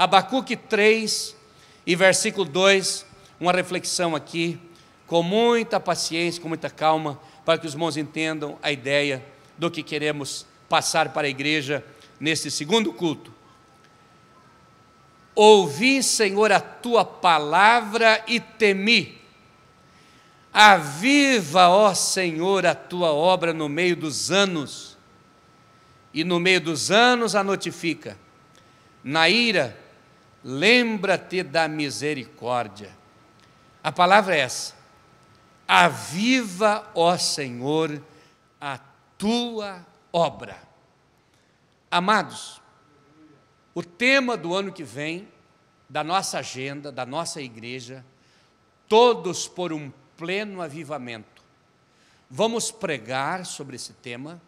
Abacuque 3 e versículo 2, uma reflexão aqui, com muita paciência, com muita calma, para que os irmãos entendam a ideia do que queremos passar para a igreja neste segundo culto. Ouvi, Senhor, a tua palavra e temi. Aviva, ó Senhor, a tua obra no meio dos anos, e no meio dos anos a notifica. Na ira, lembra-te da misericórdia. A palavra é essa: aviva, ó Senhor, a tua obra. Amados, o tema do ano que vem, da nossa agenda, da nossa igreja, todos por um pleno avivamento. Vamos pregar sobre esse tema,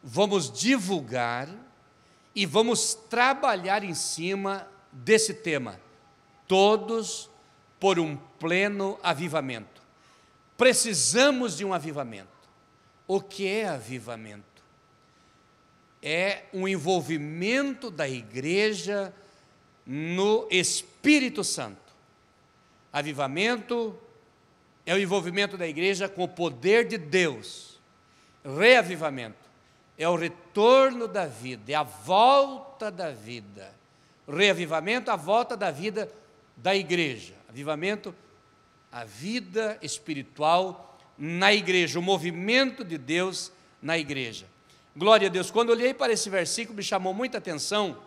vamos divulgar e vamos trabalhar em cima desse tema, todos por um pleno avivamento. Precisamos de um avivamento. O que é avivamento? É um envolvimento da igreja no Espírito Santo. Avivamento é o envolvimento da igreja com o poder de Deus. Reavivamento é o retorno da vida, é a volta da vida. Reavivamento, a volta da vida da igreja. Avivamento, a vida espiritual na igreja, o movimento de Deus na igreja. Glória a Deus. Quando olhei para esse versículo, me chamou muita atenção,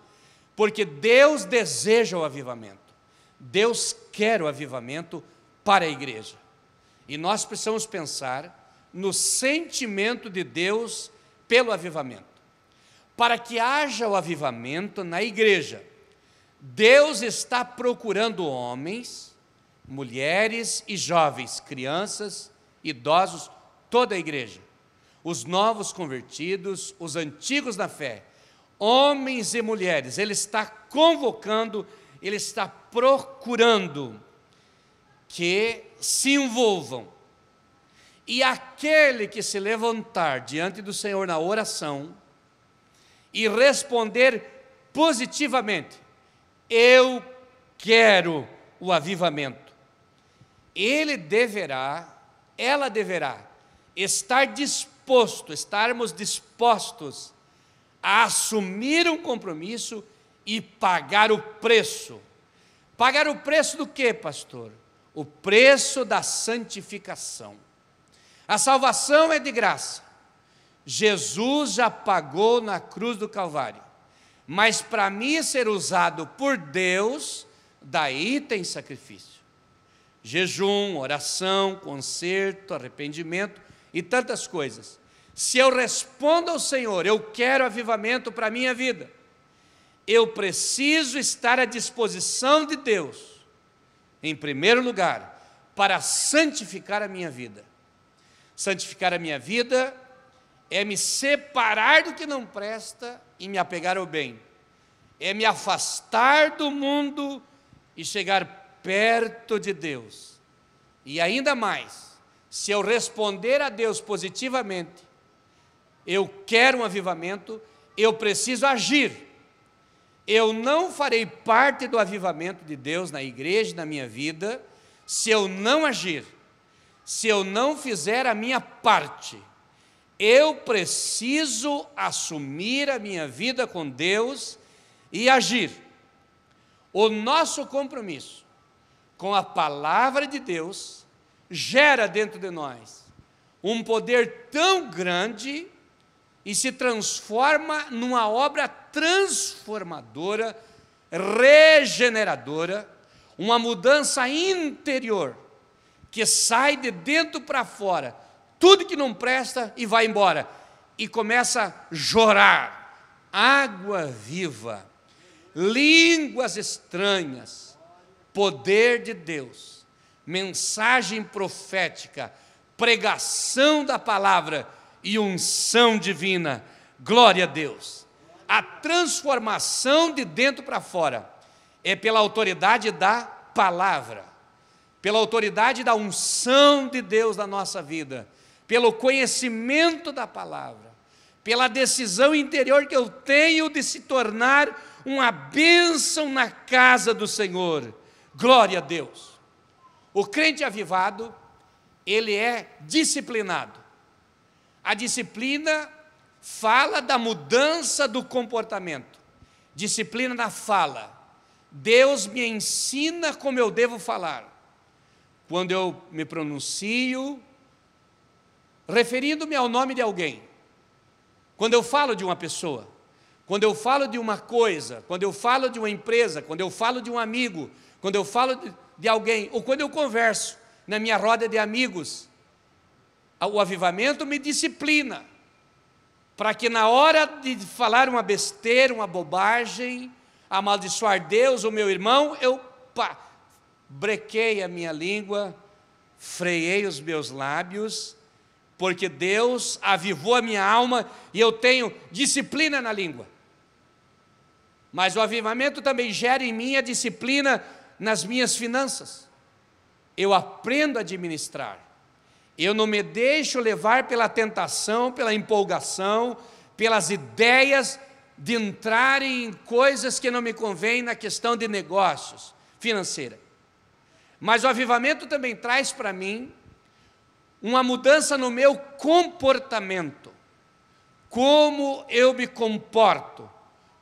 porque Deus deseja o avivamento. Deus quer o avivamento para a igreja. E nós precisamos pensar no sentimento de Deus pelo avivamento. Para que haja o avivamento na igreja, Deus está procurando homens, mulheres e jovens, crianças, idosos, toda a igreja, os novos convertidos, os antigos na fé, homens e mulheres. Ele está convocando, ele está procurando que se envolvam. E aquele que se levantar diante do Senhor na oração e responder positivamente: eu quero o avivamento, ela deverá estar disposto, estarmos dispostos a assumir um compromisso e pagar o preço. Pagar o preço do quê, pastor? O preço da santificação. A salvação é de graça. Jesus já pagou na cruz do Calvário. Mas para mim ser usado por Deus, daí tem sacrifício. Jejum, oração, conserto, arrependimento e tantas coisas. Se eu respondo ao Senhor, eu quero avivamento para a minha vida, eu preciso estar à disposição de Deus, em primeiro lugar, para santificar a minha vida. Santificar a minha vida é me separar do que não presta e me apegar ao bem. É me afastar do mundo e chegar perto de Deus. E ainda mais, se eu responder a Deus positivamente, eu quero um avivamento, eu preciso agir. Eu não farei parte do avivamento de Deus na igreja, na minha vida, se eu não agir, se eu não fizer a minha parte. Eu preciso assumir a minha vida com Deus e agir. O nosso compromisso com a palavra de Deus gera dentro de nós um poder tão grande e se transforma numa obra transformadora, regeneradora, uma mudança interior que sai de dentro para fora, tudo que não presta e vai embora, e começa a jorrar água viva, línguas estranhas, poder de Deus, mensagem profética, pregação da palavra e unção divina. Glória a Deus. A transformação de dentro para fora é pela autoridade da palavra, pela autoridade da unção de Deus na nossa vida, pelo conhecimento da palavra, pela decisão interior que eu tenho de se tornar uma bênção na casa do Senhor. Glória a Deus. O crente avivado, ele é disciplinado. A disciplina fala da mudança do comportamento. Disciplina na fala. Deus me ensina como eu devo falar. Quando eu me pronuncio, referindo-me ao nome de alguém. Quando eu falo de uma pessoa. Quando eu falo de uma coisa. Quando eu falo de uma empresa. Quando eu falo de um amigo. Quando eu falo de alguém. Ou quando eu converso na minha roda de amigos. O avivamento me disciplina. Para que na hora de falar uma besteira, uma bobagem, amaldiçoar Deus ou meu irmão, eu brequei a minha língua, freiei os meus lábios, porque Deus avivou a minha alma e eu tenho disciplina na língua. Mas o avivamento também gera em mim a disciplina nas minhas finanças. Eu aprendo a administrar. Eu não me deixo levar pela tentação, pela empolgação, pelas ideias de entrar em coisas que não me convêm na questão de negócios, financeira. Mas o avivamento também traz para mim uma mudança no meu comportamento. Como eu me comporto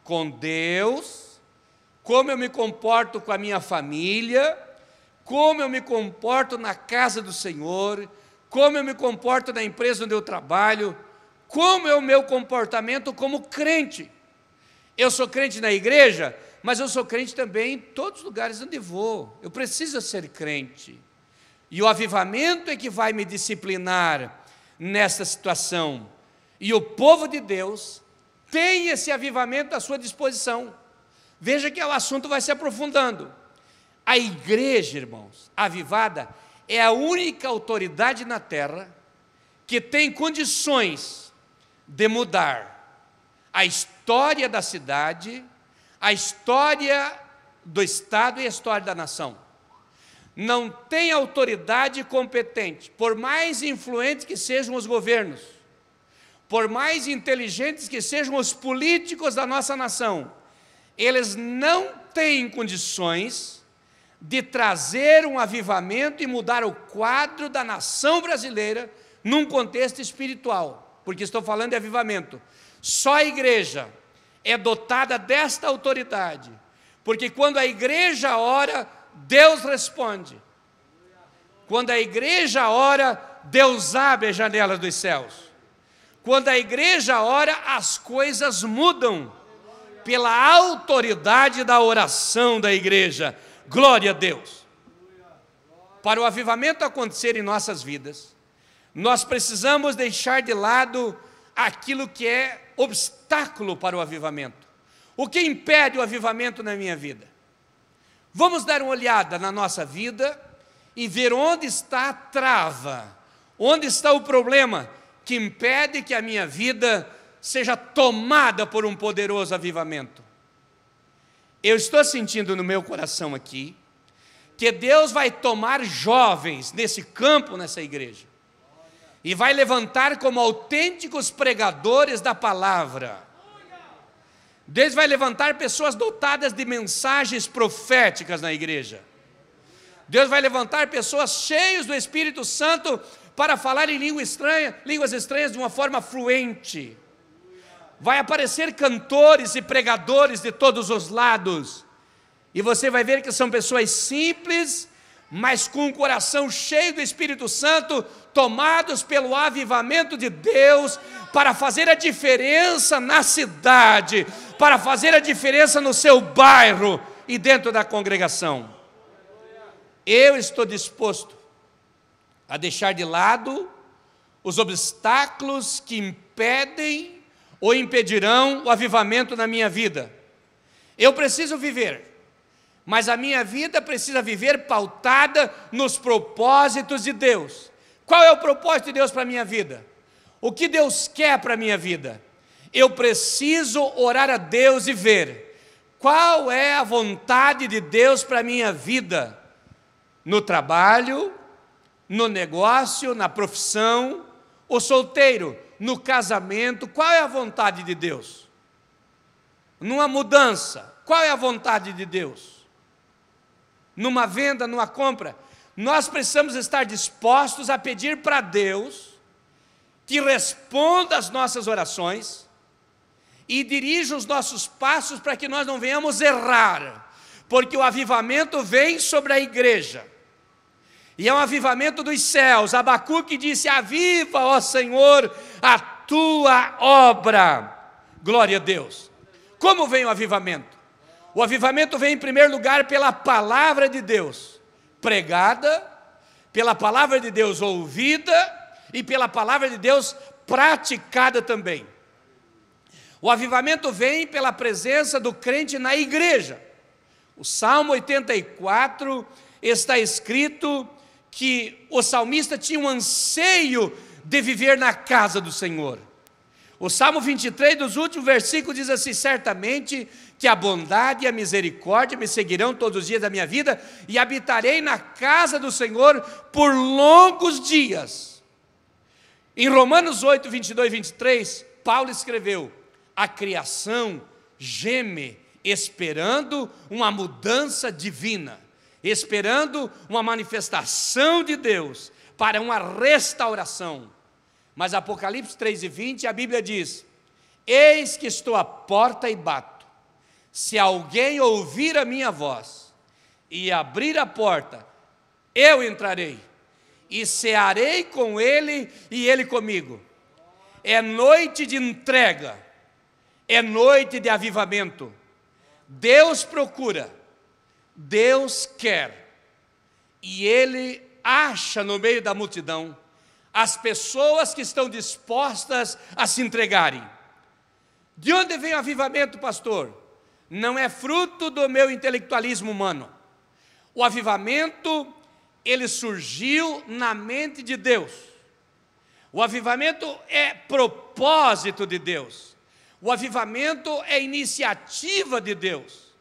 com Deus, como eu me comporto com a minha família, como eu me comporto na casa do Senhor, como eu me comporto na empresa onde eu trabalho, como é o meu comportamento como crente. Eu sou crente na igreja, mas eu sou crente também em todos os lugares onde vou. Eu preciso ser crente. E o avivamento é que vai me disciplinar nessa situação. E o povo de Deus tem esse avivamento à sua disposição. Veja que o assunto vai se aprofundando. A igreja, irmãos, avivada, é a única autoridade na terra que tem condições de mudar a história da cidade, a história do estado e a história da nação. Não tem autoridade competente, por mais influentes que sejam os governos, por mais inteligentes que sejam os políticos da nossa nação, eles não têm condições de trazer um avivamento e mudar o quadro da nação brasileira num contexto espiritual, porque estou falando de avivamento. Só a igreja é dotada desta autoridade, porque quando a igreja ora, Deus responde. Quando a igreja ora, Deus abre as janelas dos céus. Quando a igreja ora, as coisas mudam pela autoridade da oração da igreja. Glória a Deus. Para o avivamento acontecer em nossas vidas, nós precisamos deixar de lado aquilo que é obstáculo para o avivamento. O que impede o avivamento na minha vida? Vamos dar uma olhada na nossa vida e ver onde está a trava, onde está o problema que impede que a minha vida seja tomada por um poderoso avivamento. Eu estou sentindo no meu coração aqui que Deus vai tomar jovens nesse campo, nessa igreja, e vai levantar como autênticos pregadores da palavra. Deus vai levantar pessoas dotadas de mensagens proféticas na igreja. Deus vai levantar pessoas cheias do Espírito Santo para falar em línguas estranhas de uma forma fluente. Vai aparecer cantores e pregadores de todos os lados. E você vai ver que são pessoas simples, mas com o coração cheio do Espírito Santo, tomados pelo avivamento de Deus, para fazer a diferença na cidade, para fazer a diferença no seu bairro e dentro da congregação. Eu estou disposto a deixar de lado os obstáculos que impedem ou impedirão o avivamento na minha vida. Eu preciso viver, mas a minha vida precisa viver pautada nos propósitos de Deus. Qual é o propósito de Deus para a minha vida? O que Deus quer para a minha vida? Eu preciso orar a Deus e ver qual é a vontade de Deus para a minha vida, no trabalho, no negócio, na profissão, o solteiro, no casamento. Qual é a vontade de Deus? numa mudança, qual é a vontade de Deus? Numa venda, numa compra, nós precisamos estar dispostos a pedir para Deus que responda às nossas orações e dirija os nossos passos para que nós não venhamos errar, porque o avivamento vem sobre a igreja, e é um avivamento dos céus. Abacuque disse: aviva, ó Senhor, a tua obra. Glória a Deus. Como vem o avivamento? O avivamento vem em primeiro lugar pela palavra de Deus pregada, pela palavra de Deus ouvida e pela palavra de Deus praticada também. O avivamento vem pela presença do crente na igreja. O Salmo 84 está escrito que o salmista tinha um anseio de viver na casa do Senhor. O Salmo 23, dos últimos versículos, diz assim: certamente que a bondade e a misericórdia me seguirão todos os dias da minha vida, e habitarei na casa do Senhor por longos dias. Em Romanos 8, 22 e 23, Paulo escreveu: a criação geme, esperando uma mudança divina, esperando uma manifestação de Deus para uma restauração. Mas Apocalipse 3 e 20, a Bíblia diz: eis que estou à porta e bato. Se alguém ouvir a minha voz e abrir a porta, eu entrarei e cearei com ele e ele comigo. É noite de entrega, é noite de avivamento. Deus procura, Deus quer, e Ele acha no meio da multidão as pessoas que estão dispostas a se entregarem. De onde vem o avivamento, pastor? Não é fruto do meu intelectualismo humano. O avivamento, ele surgiu na mente de Deus. O avivamento é propósito de Deus. O avivamento é iniciativa de Deus.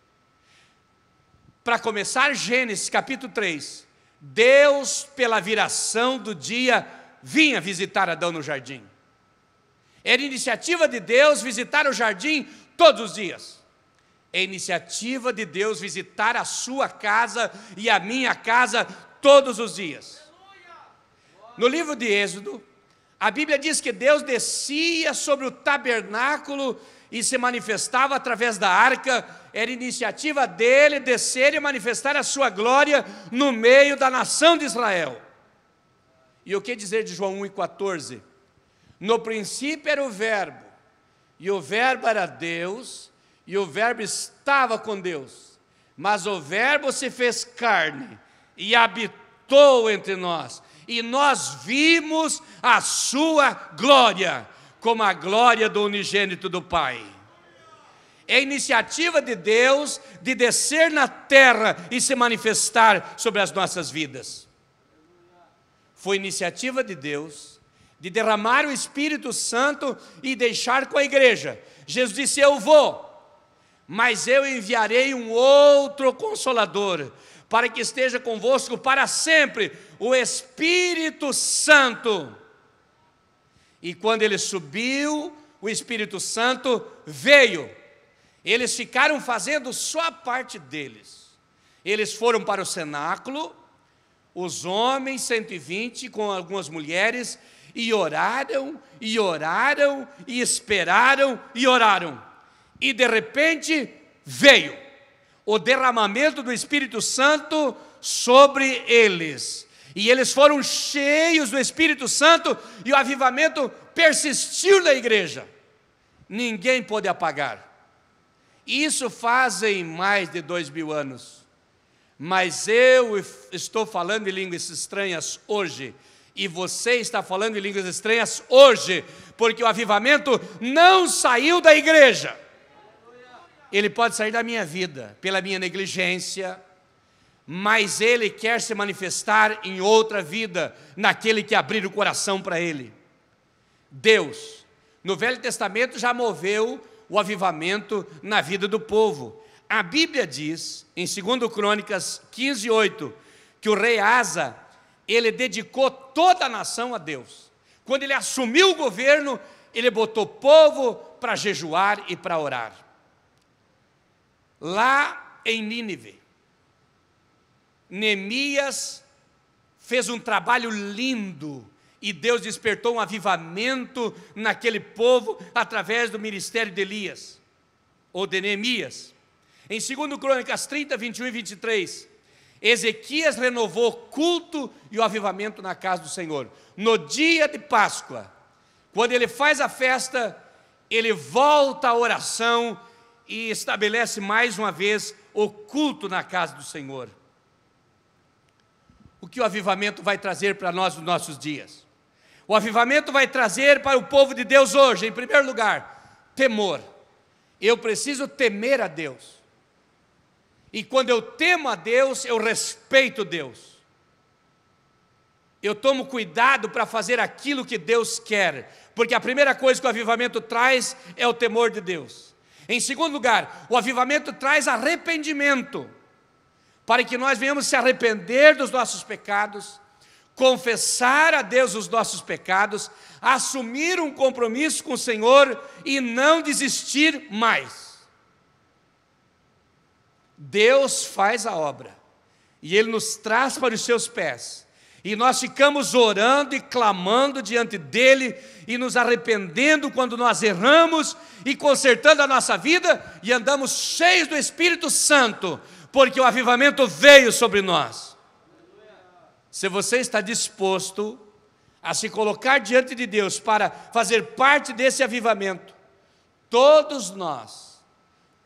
Para começar, Gênesis capítulo 3. Deus, pela viração do dia, vinha visitar Adão no jardim. Era iniciativa de Deus visitar o jardim todos os dias. É iniciativa de Deus visitar a sua casa e a minha casa todos os dias. No livro de Êxodo, a Bíblia diz que Deus descia sobre o tabernáculo e se manifestava através da arca. Era iniciativa dele descer e manifestar a sua glória no meio da nação de Israel. E o que dizer de João 1,14? No princípio era o verbo, e o verbo era Deus, e o verbo estava com Deus, mas o verbo se fez carne e habitou entre nós, e nós vimos a sua glória, como a glória do unigênito do Pai. É iniciativa de Deus de descer na terra e se manifestar sobre as nossas vidas. Foi iniciativa de Deus de derramar o Espírito Santo e deixar com a igreja. Jesus disse: eu vou, mas eu enviarei um outro Consolador, para que esteja convosco para sempre, o Espírito Santo. E quando ele subiu, o Espírito Santo veio. Eles ficaram fazendo só a parte deles. Eles foram para o cenáculo, os homens, 120, com algumas mulheres, e oraram, e oraram, e esperaram, e oraram. E de repente veio o derramamento do Espírito Santo sobre eles. E eles foram cheios do Espírito Santo, e o avivamento persistiu na igreja. Ninguém pôde apagar. Isso fazem mais de 2000 anos. Mas eu estou falando em línguas estranhas hoje, e você está falando em línguas estranhas hoje, porque o avivamento não saiu da igreja. Ele pode sair da minha vida, pela minha negligência, mas ele quer se manifestar em outra vida, naquele que abrir o coração para ele. Deus, no Velho Testamento, já moveu o avivamento na vida do povo. A Bíblia diz, em 2 Crônicas 15:8, que o rei Asa, ele dedicou toda a nação a Deus. Quando ele assumiu o governo, ele botou o povo para jejuar e para orar. lá em Nínive. Neemias fez um trabalho lindo e Deus despertou um avivamento naquele povo através do ministério de Elias, ou de Neemias. Em 2 Crônicas 30, 21 e 23, Ezequias renovou o culto e o avivamento na casa do Senhor. No dia de Páscoa, quando ele faz a festa, ele volta à oração e estabelece mais uma vez o culto na casa do Senhor. O que o avivamento vai trazer para nós nos nossos dias? O avivamento vai trazer para o povo de Deus hoje, em primeiro lugar, temor. Eu preciso temer a Deus. E quando eu temo a Deus, eu respeito Deus. Eu tomo cuidado para fazer aquilo que Deus quer, porque a primeira coisa que o avivamento traz é o temor de Deus. Em segundo lugar, o avivamento traz arrependimento, para que nós venhamos se arrepender dos nossos pecados, confessar a Deus os nossos pecados, assumir um compromisso com o Senhor e não desistir mais. Deus faz a obra e Ele nos traz para os seus pés, e nós ficamos orando e clamando diante dEle e nos arrependendo quando nós erramos e consertando a nossa vida e andamos cheios do Espírito Santo, porque o avivamento veio sobre nós. Se você está disposto a se colocar diante de Deus para fazer parte desse avivamento, todos nós,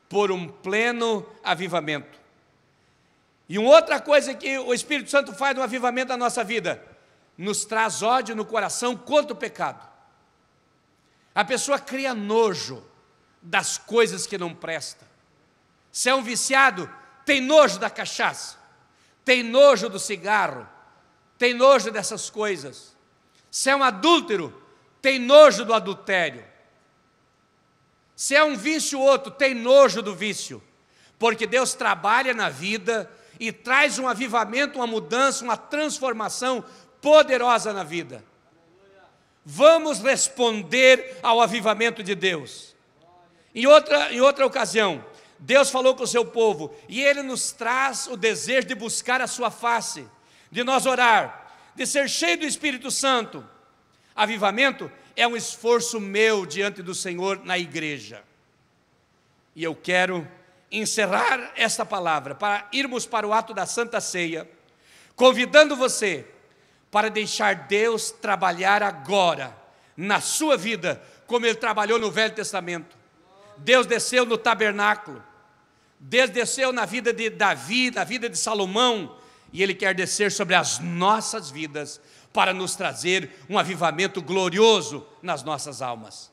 por um pleno avivamento. E uma outra coisa que o Espírito Santo faz no avivamento da nossa vida, nos traz ódio no coração contra o pecado. A pessoa cria nojo das coisas que não prestam. Se é um viciado, tem nojo da cachaça, tem nojo do cigarro, tem nojo dessas coisas. Se é um adúltero, tem nojo do adultério. Se é um vício outro, tem nojo do vício. Porque Deus trabalha na vida e traz um avivamento, uma mudança, uma transformação poderosa na vida. Vamos responder ao avivamento de Deus. Em outra ocasião, Deus falou com o seu povo e Ele nos traz o desejo de buscar a sua face, de nós orar, de ser cheio do Espírito Santo. Avivamento é um esforço meu diante do Senhor na igreja. E eu quero encerrar esta palavra para irmos para o ato da Santa Ceia, convidando você para deixar Deus trabalhar agora na sua vida, como Ele trabalhou no Velho Testamento. Deus desceu no tabernáculo, Deus desceu na vida de Davi, na vida de Salomão, e Ele quer descer sobre as nossas vidas para nos trazer um avivamento glorioso nas nossas almas.